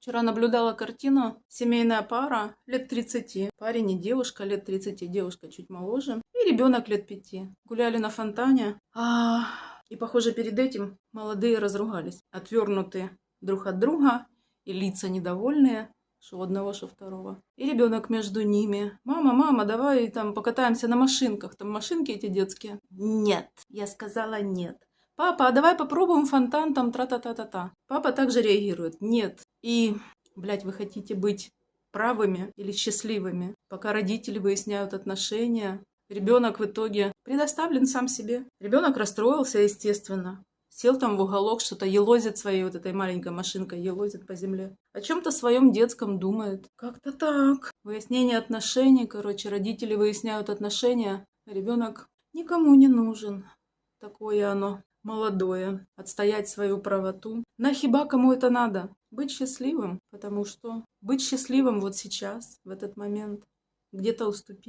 Вчера наблюдала картину. Семейная пара лет 30. Парень и девушка лет 30. Девушка чуть моложе. И ребенок лет 5. Гуляли на фонтане. И, похоже, перед этим молодые разругались. Отвернутые друг от друга. И лица недовольные. Что у одного, что у второго. И ребенок между ними. Мама, мама, давай там покатаемся на машинках. Там машинки эти детские. Нет. Я сказала нет. Папа, а давай попробуем фонтан, там тра-та-та-та-та. Папа также реагирует. Нет. И, блядь, вы хотите быть правыми или счастливыми, пока родители выясняют отношения. Ребенок в итоге предоставлен сам себе. Ребенок расстроился, естественно. Сел там в уголок, что-то елозит своей вот этой маленькой машинкой, елозит по земле. О чем-то своем детском думает. Как-то так. Выяснение отношений, короче, родители выясняют отношения, а ребенок никому не нужен. Такое оно. Молодое, отстоять свою правоту. Нахиба кому это надо? Быть счастливым, потому что быть счастливым вот сейчас, в этот момент, где-то уступить.